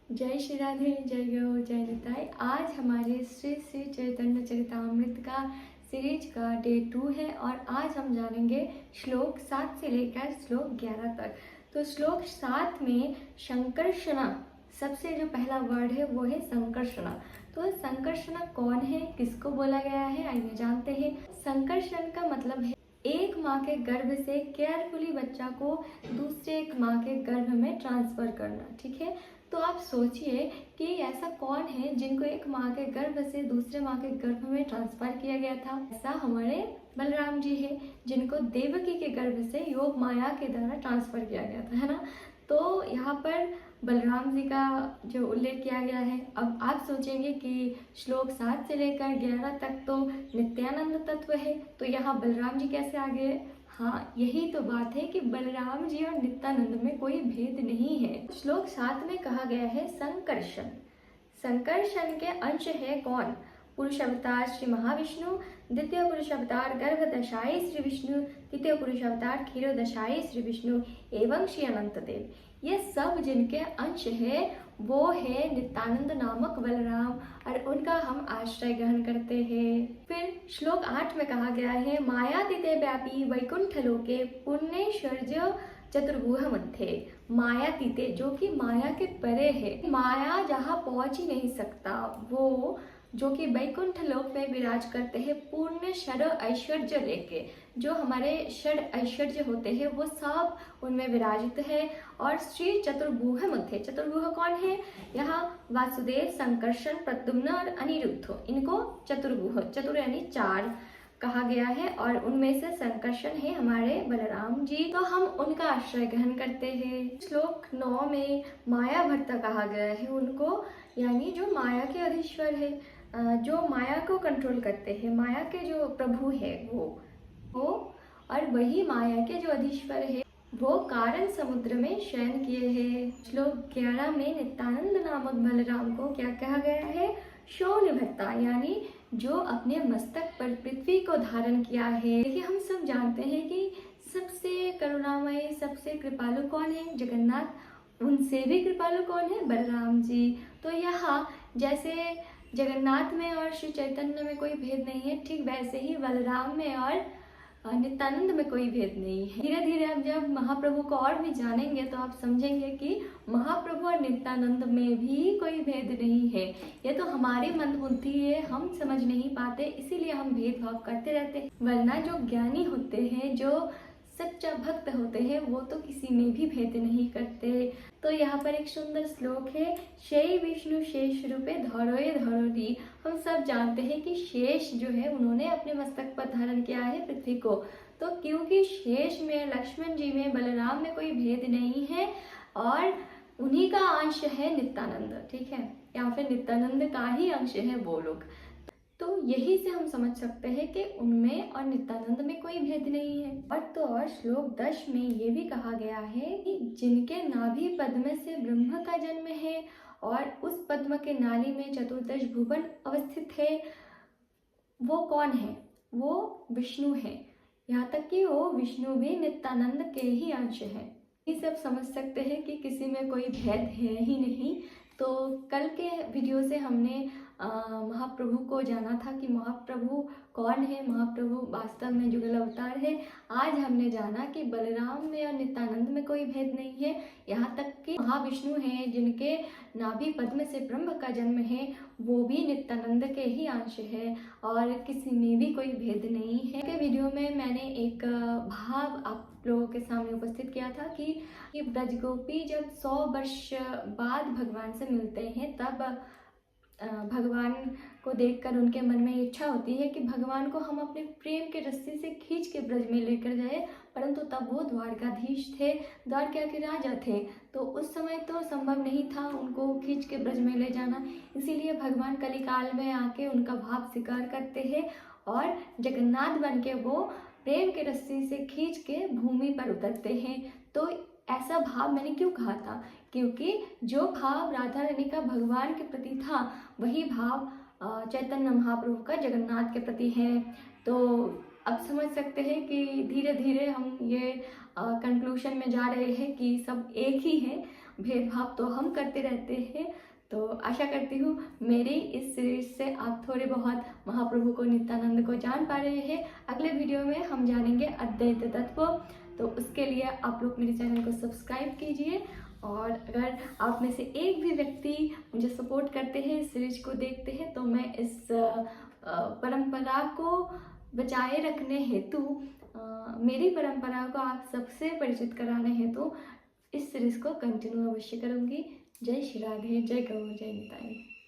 जय श्री राधे, जय गौ, जय निताई। आज हमारे श्री श्री चैतन्य चरितामृत का सीरीज का डे 2 है और आज हम जानेंगे श्लोक 7 से लेकर श्लोक 11 तक। तो श्लोक 7 में संकर्षण, सबसे जो पहला वर्ड है वो है संकर्षण। तो संकर्षण कौन है, किसको बोला गया है, आइए जानते हैं। संकर्षण का मतलब है एक माँ के गर्भ से केयरफुली बच्चा को दूसरे एक माँ के गर्भ में ट्रांसफर करना। ठीक है, तो आप सोचिए कि ऐसा कौन है जिनको एक माँ के गर्भ से दूसरे माँ के गर्भ में ट्रांसफर किया गया था। ऐसा हमारे बलराम जी है जिनको देवकी के गर्भ से योग माया के द्वारा ट्रांसफर किया गया था, है ना। तो यहाँ पर बलराम जी का जो उल्लेख किया गया है। अब आप सोचेंगे कि श्लोक 7 से लेकर 11 तक तो नित्यानंद तत्व है, तो यहाँ बलराम जी कैसे आ गए। हाँ, यही तो बात है कि बलराम जी और नित्यानंद में कोई भेद नहीं है। श्लोक 7 में कहा गया है संकर्षण। संकर्षण के अंश है कौन, पुरुष अवतार श्री महाविष्णु, द्वितीय पुरुष अवतार गर्भदशाई श्री विष्णु, तृतीय पुरुष अवतार क्षीरोदशाई श्री विष्णु एवं श्री अनंत देव। ये सब जिनके अंश है वो है नित्यानंद नामक बलराम और उनका हम आश्रय ग्रहण करते हैं। फिर श्लोक 8 में कहा गया है मायातीते व्यापी वैकुंठ लोके पुण्यैश्वर्य चतुर्भुह मध्य। मायातीते जो कि माया के परे है, माया जहाँ पहुंच ही नहीं सकता, वो जो कि वैकुंठ लोक में विराज करते हैं पूर्ण षड ऐश्वर्य लेके। जो हमारे षड ऐश्वर्य होते हैं वो सब उनमें विराजित है। और श्री चतुर्भुह मध्य, चतुर्भुह कौन है, यहाँ वासुदेव, संकर्षण, प्रद्युम्न और अनिरुद्ध, इनको चतुर्भुह, चतुर यानी 4 कहा गया है और उनमें से संकर्षण है हमारे बलराम जी, तो हम उनका आश्रय ग्रहण करते हैं। श्लोक 9 में माया भर्ता कहा गया है उनको, यानी जो माया के अधीश्वर है, जो माया को कंट्रोल करते हैं, माया के जो प्रभु है वो और वही माया के जो अधीश्वर है वो कारण समुद्र में शयन किए हैं। श्लोक 11 में नित्यानंद नामक बलराम को क्या कहा गया है, शौर्य भर्ता, यानी जो अपने मस्तक पर पृथ्वी को धारण किया है। देखिए, हम सब जानते हैं कि सबसे करुणामय, सबसे कृपालु कौन है, जगन्नाथ। उनसे भी कृपालु कौन है, बलराम जी। तो यहाँ जैसे जगन्नाथ में और श्री चैतन्य में कोई भेद नहीं है, ठीक वैसे ही बलराम में और नित्यानंद में कोई भेद नहीं है। धीरे धीरे अब जब महाप्रभु को और भी जानेंगे तो आप समझेंगे कि महाप्रभु और नित्यानंद में भी कोई भेद नहीं है। ये तो हमारी मंदबुद्धि है, हम समझ नहीं पाते, इसीलिए हम भेदभाव करते रहते हैं। वरना जो ज्ञानी होते हैं, जो सच्चा भक्त होते हैं, वो तो किसी में भी भेद नहीं करते। तो यहाँ पर एक सुंदर श्लोक है, शे विष्णु शेष रूपे धरोए धरोरी। हम सब जानते हैं कि शेष जो है उन्होंने अपने मस्तक पर धारण किया है पृथ्वी को। तो क्योंकि शेष में, लक्ष्मण जी में, बलराम में कोई भेद नहीं है और उन्हीं का अंश है नित्यानंद, ठीक है, या फिर नित्यानंद का ही अंश है वो लोग। तो यही से हम समझ सकते हैं कि उनमें और नित्यानंद में कोई भेद नहीं है। और तो और श्लोक 10 में ये भी कहा गया है कि जिनके नाभि पद्म से ब्रह्म का जन्म है और उस पद्म के नाली में चतुर्दश भुवन अवस्थित है, वो कौन है, वो विष्णु है। यहाँ तक कि वो विष्णु भी नित्यानंद के ही अंश है। ये सब समझ सकते हैं कि किसी में कोई भेद है ही नहीं। तो कल के वीडियो से हमने महाप्रभु को जाना था कि महाप्रभु कौन है, महाप्रभु वास्तव में जुगल अवतार है। आज हमने जाना कि बलराम में और नित्यानंद में कोई भेद नहीं है। यहाँ तक कि महाविष्णु हैं जिनके नाभि पद्म से ब्रह्म का जन्म है, वो भी नित्यानंद के ही अंश है और किसी में भी कोई भेद नहीं है। के वीडियो में मैंने एक भाव आप लोगों के सामने उपस्थित किया था कि ब्रजगोपी जब 100 वर्ष बाद भगवान से मिलते हैं तब भगवान को देखकर उनके मन में इच्छा होती है कि भगवान को हम अपने प्रेम के रस्सी से खींच के ब्रज में लेकर जाए, परंतु तब वो द्वारकाधीश थे, द्वारका के राजा थे, तो उस समय तो संभव नहीं था उनको खींच के ब्रज में ले जाना। इसीलिए भगवान कलिकाल में आके उनका भाव स्वीकार करते हैं और जगन्नाथ बन के वो प्रेम के रस्सी से खींच के भूमि पर उतरते हैं। तो ऐसा भाव मैंने क्यों कहा था, क्योंकि जो भाव राधा रानी का भगवान के प्रति था वही भाव चैतन्य महाप्रभु का जगन्नाथ के प्रति है। तो अब समझ सकते हैं कि धीरे धीरे हम ये कंक्लूशन में जा रहे हैं कि सब एक ही है। भेदभाव तो हम करते रहते हैं। तो आशा करती हूँ मेरी इस सीरीज से आप थोड़े बहुत महाप्रभु को, नित्यानंद को जान पा रहे हैं। अगले वीडियो में हम जानेंगे अद्वैत तत्व। तो उसके लिए आप लोग मेरे चैनल को सब्सक्राइब कीजिए, और अगर आप में से एक भी व्यक्ति मुझे सपोर्ट करते हैं, इस सीरीज को देखते हैं, तो मैं इस परंपरा को बचाए रखने हेतु, मेरी परंपरा को आप सबसे परिचित कराने हेतु इस सीरीज को कंटिन्यू अवश्य करूँगी। जय श्री राधे, जय गौ, जय निताई।